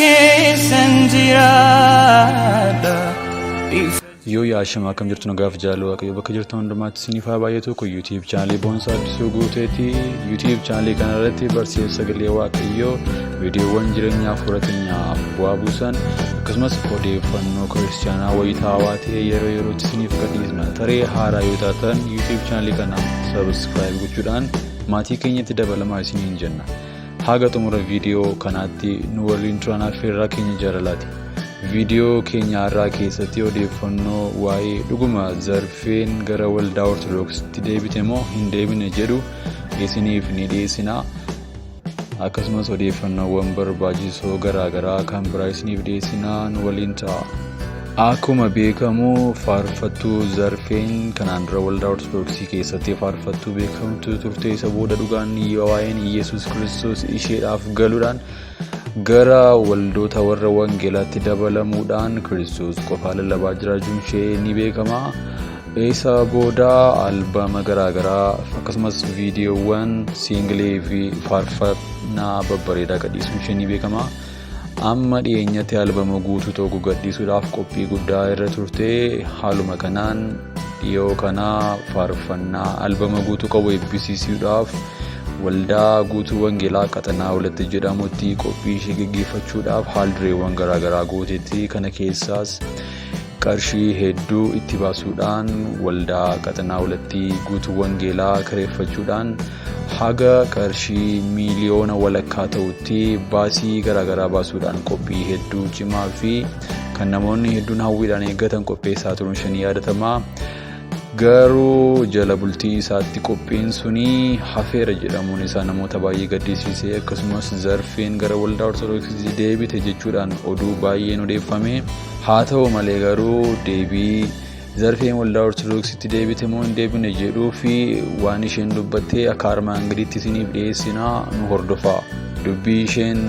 kesan jirada. Yoo yaashama akkam jirtu nagaaf jaallu waaqayyo bakka jirtu hundumaatti sinifaa baay'atu kun YouTube channel Boonsaa Addisuu Guuteeti. YouTube channel kana irratti barsiisa sagalee waaqayyoo viidiyoowwan jireenyaa furateenyaaf bu'aa buusan akkasumas odeeffannoo kiristaanaa wayitaawaa ta'e yeroo yerootti siniif gadhiisna. Taree haaraa yoo taatan YouTube channel kana subscribe gochuudhaan maatii keenyatti dabalamaa isiniin jenna. Haga xumura viidiyoo kanaatti nu waliin turaan affeerraa keenya jaalalaati. Viidiyoo keenya irraa keessatti odeeffannoo waa'ee dhuguma zarfeen gara waldaa Ortodoksiitti deebite moo hin deebine jedhu isiniif ni dhiyeessina. Akkasumas odeeffannoowwan barbaachisoo garaagaraa kan biraa isiniif dhiyeessina. Nu waliin ta'a. Akkuma beekamu faarfattuu zarfeen kanaan dura waldaa Ortodoksii keessatti faarfattuu beekamtuu turte. Isa booda dhugaan waa'een Iyesuus Kiristoos isheedhaaf galuudhaan gara waldoota warra wangeelaatti dabalamuudhaan Kiristoos qofaa lallabaa jiraachuun ishee ni beekama. Isa booda albaama garaagaraa akkasumas viidiyoowwan siingilee fi faarfannaa babbareedaa gadhiisuun ishee ni beekama. Amma dhiyeenyatti albaama guutuu tokko gadhiisuudhaaf qophii guddaa irra turte. Haaluma kanaan dhiyoo kana faarfannaa albaama guutuu qabu eebbisiisuudhaaf waldaa guutuu wangeelaa qaxanaa walitti jedhamutti qophii ishee gaggeeffachuudhaaf haaldureewwan garaagaraa gootetti. Kana keessaas qarshii hedduu itti baasuudhaan waldaa qaxanaa walitti guutuu wangeelaa kireeffachuudhaan haga qarshii miiliyoona walakkaa ta'utti baasii garaagaraa baasuudhaan qophii hedduu cimaa fi kan namoonni hedduun hawwiidhaan eeggatan qopheessaa turuun ishee ni yaadatama. Garuu jala bultii isaatti qophiin suni hafeera jedhamuun isaa namoota baay'ee gaddisiisee akkasumas zarfeen gara waldaa Ortodoksii deebite jechuudhaan oduu baay'een odeeffame. Haa ta'u malee garuu deebii zarfeen waldaa Ortodoksiitti deebite moo hin deebine jedhuu fi waan isheen dubbatte akka armaan gadiitti isiniif dhiyeessinaa nu hordofaa. Dubbii isheen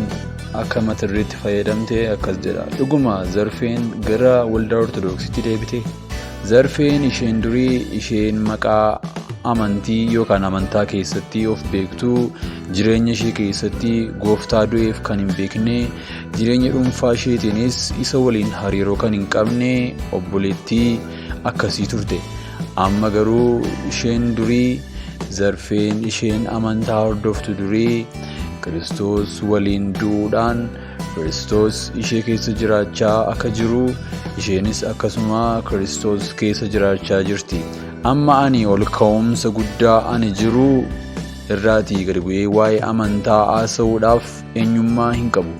akka mata dureetti fayyadamte akkas jedha. Dhuguma zarfeen gara waldaa Ortodoksiitti deebite. Zarfeen isheen durii isheen maqaa amantii yookaan amantaa keessatti of beektuu jireenya ishee keessatti gooftaa du'eef kan hin beekne jireenya dhuunfaa isheetiinis isa waliin hariiroo kan hin qabne obboleettii akkasii turte. Amma garuu isheen durii zarfeen isheen amantaa hordoftu durii Kiristoos waliin du'uudhaan Kiristoos ishee keessa jiraachaa akka jiru isheenis akkasuma Kiristoos keessa jiraachaa jirti. Amma ani ol ka'umsa guddaa ani jiru irraatii gadi bu'ee waa'ee amantaa haasa'uudhaaf eenyummaa hin qabu.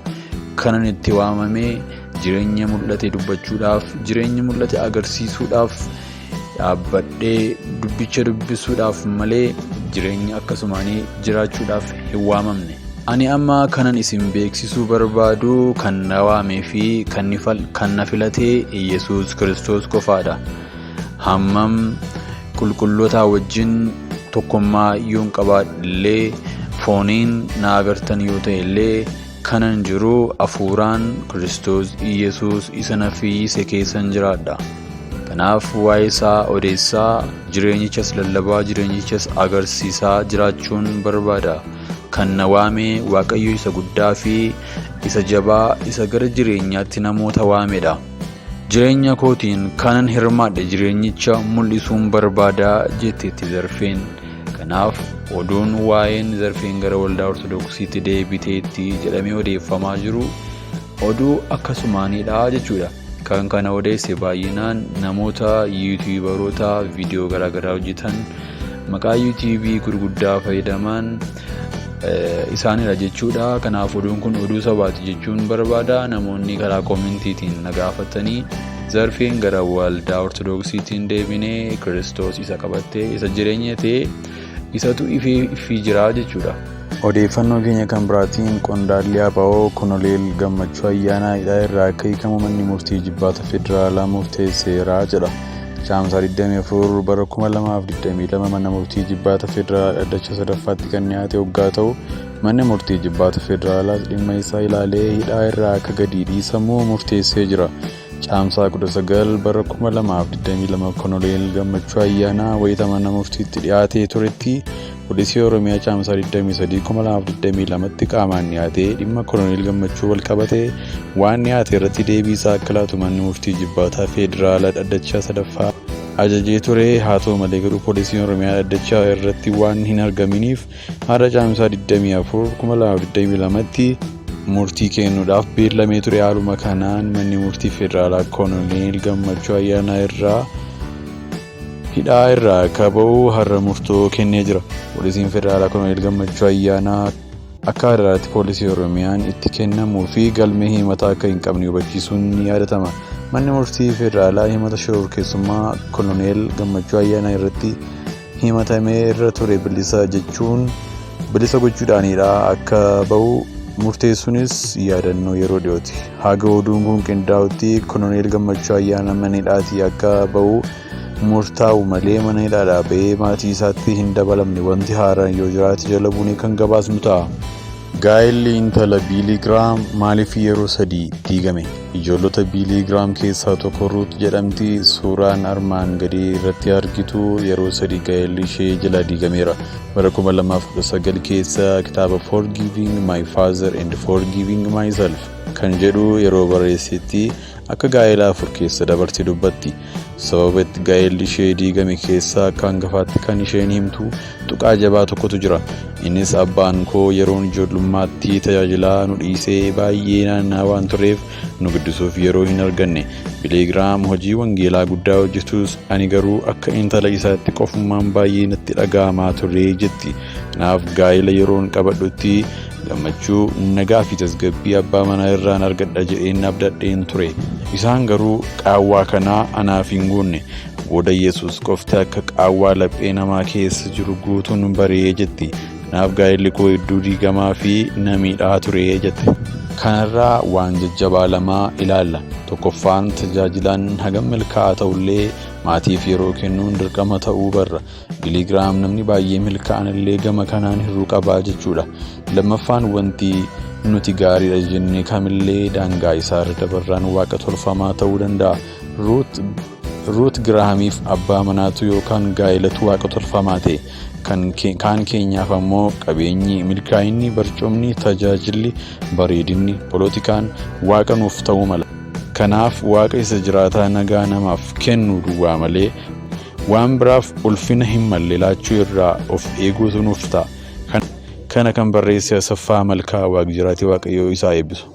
Kanan itti waamamee jireenya mul'ate dubbachuudhaaf jireenya mul'ate agarsiisuudhaaf dhaabbadhee dubbicha dubbisuudhaaf malee jireenya akkasumaanii jiraachuudhaaf hin waamamne. Ani amma kanan isin beeksisuu barbaadu kan na waamee fi kan na filatee Iyesuus Kiristoos qofaadha. Hammam qulqulloota wajjin tokkummaa yoon qabaadhillee fooniin na agartan yoo ta'e illee kanan jiru hafuuraan Kiristoos Iyesuus isa na fayyise keessan jiraadha. Kanaaf waa'ee isaa odeessaa jireenyichas lallabaa jireenyichas agarsiisaa jiraachuun barbaada. Kan na waame waaqayyo isa guddaa fi isa jabaa isa gara jireenyaatti namoota waamedha. Jireenya kootiin kanan hirmaadhe jireenyicha mul'isuun barbaada jetteetti zarfeen. Kanaaf oduun waa'een zarfeen gara waldaa Ortodoksiitti deebiteetti jedhamee odeeffamaa jiru oduu akkasumaanidha jechuudha. Kan kana odeesse baay'inaan namoota yuutuubaroota viidiyoo garaagaraa hojjetan maqaa yuutuubii gurguddaa fayyadaman isaanidha jechuudha. Kanaaf oduun kun oduu sabaati jechuun barbaada. Namoonni karaa koomentiitiin na gaafatanii zarfeen gara waldaa Ortodoksiitiin deebinee Kiristoos isa qabattee isa jireenya ta'e isatu ifii jira jechuudha. Odeeffannoo keenya kan biraatiin qondaalli ABO Konoleel Gammachuu Ayyaanaa hidhaa irraa akka hiikamu manni murtii jibbaata federaalaa murteesseera jedha. Caamsaa 24 bara 2022 mana murtii jibbaata federaalaa dhaddacha sadaffaatti kan dhiyaate waggaa ta'u manni murtii jibbaata federaalaa dhimma isaa ilaalee hidhaa irraa akka gadi dhiisamu murteessee jira. caamsaa 19 bara 2022 Koloneel Gammachuu Ayyaanaa wayita mana murtiitti dhiyaatee turetti Poolisii Oromiyaa caamsaa 23 2022tti qaamaan dhiyaatee dhimma Koloneel Gammachuu wal qabatee waan dhiyaate irratti deebii isaa akka laatu manni murtii jibbaataa Federaalaa Dhaddachaa Sadaffaa ajajee ture. haa ta'u malee garuu Poolisiin Oromiyaa Dhaddachaa irratti waan hin argaminiif har'a caamsaa 24 2022tti murtii kennuudhaaf beellamee ture. haaluma kanaan manni murtii Federaalaa Koloneel Gammachuu Ayyaanaa irraa hidhaa irraa akka ba'u har'a murtoo kennee jira. Poolisiin Federaalaa Koloneel Gammachuu Ayyaanaa akka irratti Poolisii Oromiyaan itti kennamuu fi galmee himata akka hin qabne hubachiisuun ni yaadatama. Manni murtii Federaalaa himata shororkeessummaa Koloneel Gammachuu Ayyaanaa irratti himatamee irra ture bilisa gochuudhaanidha akka ba'u murteessuunis yaadannoo yeroo dhiyooti. Haga oduun kun qindaa'utti Koloneel Gammachuu Ayyaanaa mana hidhaatii akka ba'u murtaa'u malee mana hidhaadhaa ba'ee maatii isaatti hin dabalamne wanti haaraan yoo jiraate jala buunee kan gabaasnu ta'a. Gaa'elli intala Biilii Giraam maaliif yeroo 3 diigame? Ijoollota Biilii Giraam keessaa tokko Ruut jedhamti. Suuraan armaan gadii irratti argitu yeroo 3 gaa'elli ishee jala diigameera. bara 2019 keessa kitaaba Forgiving My Father and Forgiving Myself kan jedhu yeroo barreessetti akka gaa'ela 4 keessa dabartee dubbatti. Sababatti gaa'elli ishee diigame keessaa akka hangafaatti kan isheen himtu tuqaa jabaa tokkotu jira. Innis abbaan koo yeroon ijoollummaatti tajaajilaa nu dhiisee baay'ee naannaa waan tureef nu guddisuuf yeroo hin arganne. Biilii Giraam hojii wangeelaa guddaa hojjetus ani garuu akka intala isaatti qofummaan baay'ee natti dhaga'amaa ture jetti. Kanaaf gaa'ela yeroon qabadhutti gammachuu nagaa fi tasgabbii abbaa manaa irraan argadha jedheen abdadheen ture. Isaan garuu qaawwaa kanaa anaaf hin guunne. Booda Yesuus qofti akka qaawwaa laphee namaa keessa jiru guutuun baree jetti. Kanaaf gaa'elli koo hedduu diigamaa fi na miidhaa ture jette. Kanarraa waan jajjabaa lamaa ilaalla. Tokkoffaan tajaajilaan hagam milkaa'aa ta'ullee maatiif yeroo kennuun dirqama ta'uu barra. Biilii Giraam namni baay'ee milkaa'an illee gama kanaan hir'uu qabaa jechuudha. Lammaffaan wanti nuti gaariidha jennee kamillee daangaa isaa irra dabarraan waaqa tolfamaa ta'uu danda'a. Ruut Giraamiif abbaa manaatu yookaan gaa'elatu waaqa tolfamaa ta'e. Kan keenyaaf ammoo qabeenyi, milkaa'inni, barcumni, tajaajilli, bareedinni, polotikaan waaqa nuuf ta'uu mala. Kanaaf waaqa isa jiraataa nagaa namaaf kennu duwwaa malee waan biraaf ulfina hin malle laachuu irraa of eeguutu nuuf ta'a. Kana kan barreesse Asaffaa Malkaa Waaqni jiraatee Waaqayyoo isaa eebbisu.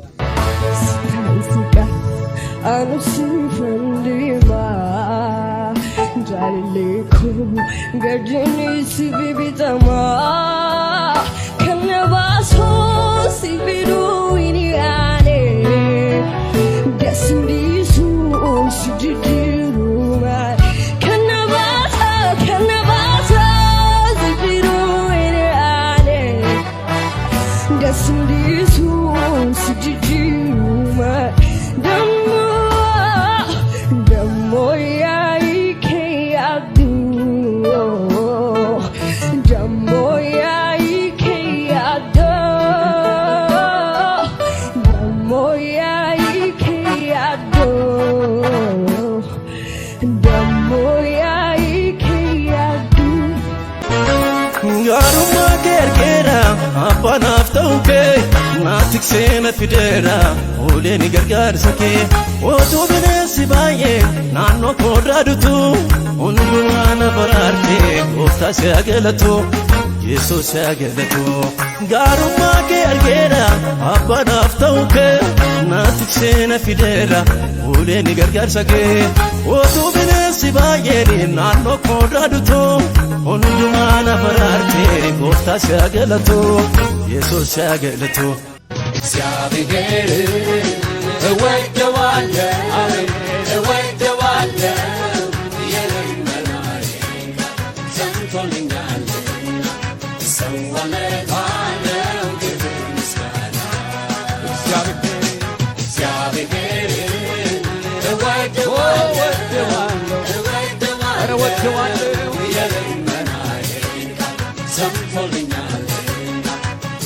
Apanaaf ta'uukee maatik seena fideera ooleni gargaarsa kee otuu bineensi baay'ee naannoo koodhaa dutu hundumaa na baraartee gooftaa si agalatu Yesuus si agalatu gaarummaa kee argeera apanaaf ta'uukee maatik seena fideera ooleni gargaarsa kee otuu bineensi baay'ee naannoo koodhaa dutu hundumaa na baraartee gooftaa si agalatu Yesuus si agalatu እግዚአብሔር እወደዋለሁ የልመናዬን ሰምቶልኛል እሰዋለታለሁ ክብር ምስጋና እግዚአብሔር እወደዋለሁ የልመናዬን ሰምቶልኛል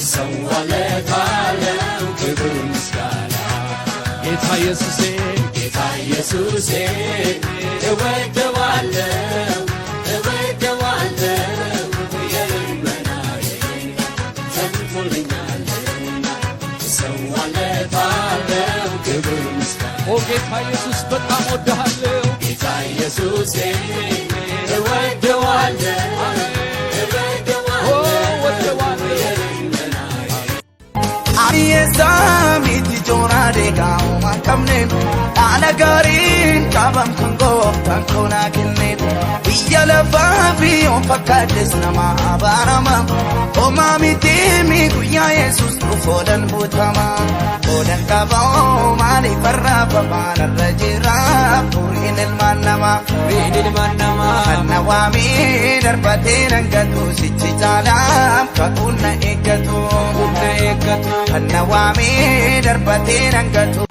እሰዋለታለሁ ክብር ምስጋና ጌታ ኢየሱሴ ኢየሱሴ እወደዋለሁ የልመናዬን ሰምቶልኛልና እሰዋለታለሁ ክብር ምስጋና ኦ ጌታ ኢየሱስ በጣም ወድሃለሁ ጌታ ኢየሱሴ እወደዋለሁ Samiti jona deka man kamne ala garin kabam kungo tankona kinne yala fabi on fakades nama abarama o mami temi kuya Jesus fodan butama fodan kabo mali farra pamana rajira purin el manama nawami darbate nangatu sichijalam kakuna ekatu nawami darbate nangatu